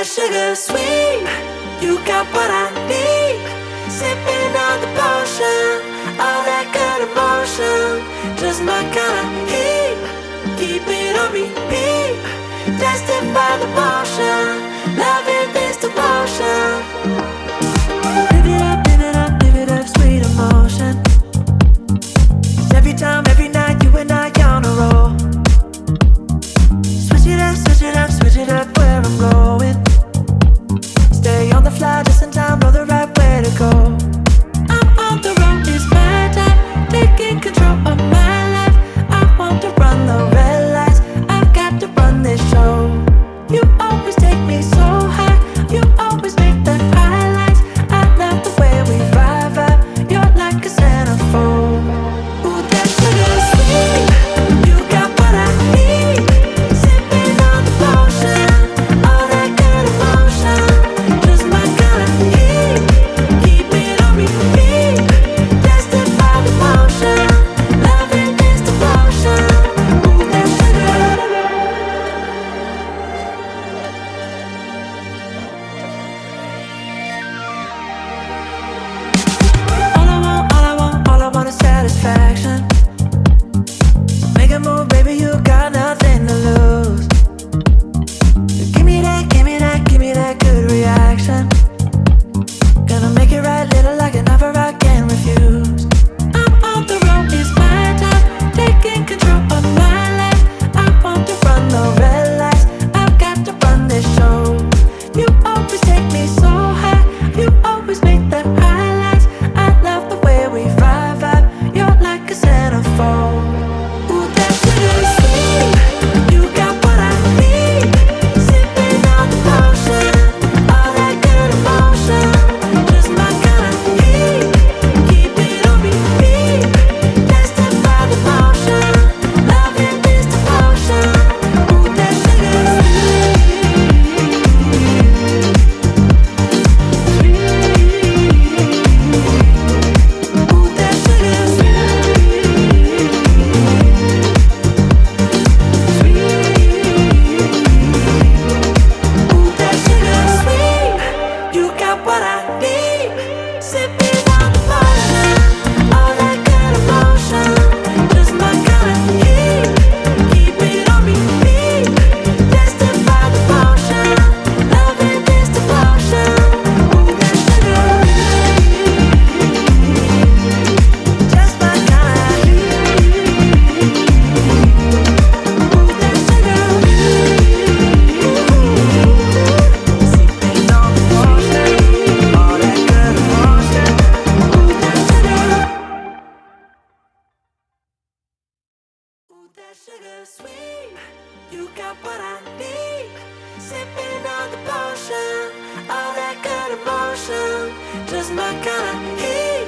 sugar sweet. You got what I need. Sipping on the potion, all that good emotion, just my kind of heat. Keep it on repeat, destined by the motion, loving this devotion. Live it up, live it up, live it up, sweet emotion. 'Cause every time, every night, you and I on a roll. Switch it up, switch it up, switch it up where I'm going. Stay on the fly just in time, know the right way to go. I'm on the road, it's my time, taking control of my life. I want to run the red lights, I've got to run this show. You always take me so high, you always make the highlights. I love the way we vibe, you're like a centerfold. Ooh, that sugar sweet, you got what I need. Sipping on the potion, all that good emotion, just my kind of heat. Keep it on repeat, destined by the motion, loving this devotion. Ooh, that sugar. All I want is satisfaction. Make a move, baby, you got nothing to lose. Give me that, give me that, give me that good reaction. Gonna make it right, little like an offer I can't refuse. I'm on the road, it's my time, taking control of my life. I want to run the red lights, I've got to run this show. You always take me so high, you always make the highlights. I love the way we vibe, you're like a centerfold. Ooh, that sugar sweet, you got what I need. Sipping on the potion, all that good emotion, just my kind of heat. Keep it on repeat, destined by the motion, loving this devotion. Ooh, that sugar sweet. Ooh, that sugar Ooh, that sugar sweet, you got what I need. Sipping on the potion, all that good emotion, just my kind of heat. Keep it on repeat, destined by the motion, loving this devotion. Ooh, that sugar, just my kind of heat. Ooh, that sugar. Sipping on the potion, all that good emotion. Ooh, that sugar. Ooh, that sugar sweet, you got what I need. Sipping on the potion, all that good emotion, just my kind of heat.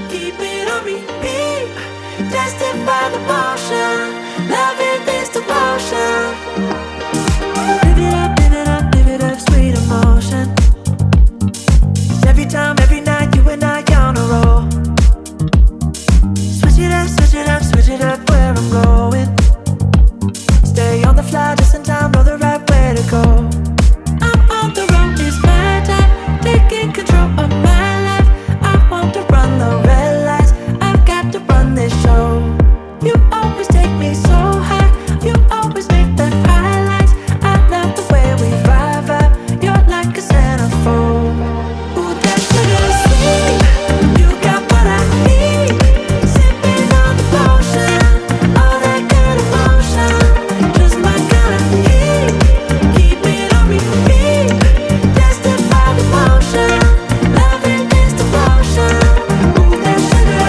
Keep it on repeat, destined by the motion, loving this devotion. Live it up, live it up, live it up, sweet emotion. 'Cause every time, every night, you and I on a roll. Switch it up, switch it up, switch it up where I'm going. Stay on the fly just in time, know the right way to go. I'm on the road, it's my time, taking control of my life. I want to run the red lights, I've got to run this show. You always take me so high, you always make the highlights. I love the way we vibe, you're like a centerfold. Ooh, that sugar sweet, you got what I need. Sipping on the potion, all that good emotion, just my kind of heat. Keep it on repeat, destined by the motion, loving this devotion. Ooh, that sugar.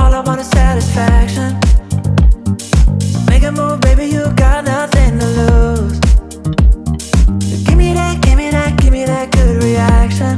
All I want is satisfaction. Make a move, baby, you got nothing to lose. Give me that, give me that, give me that good reaction.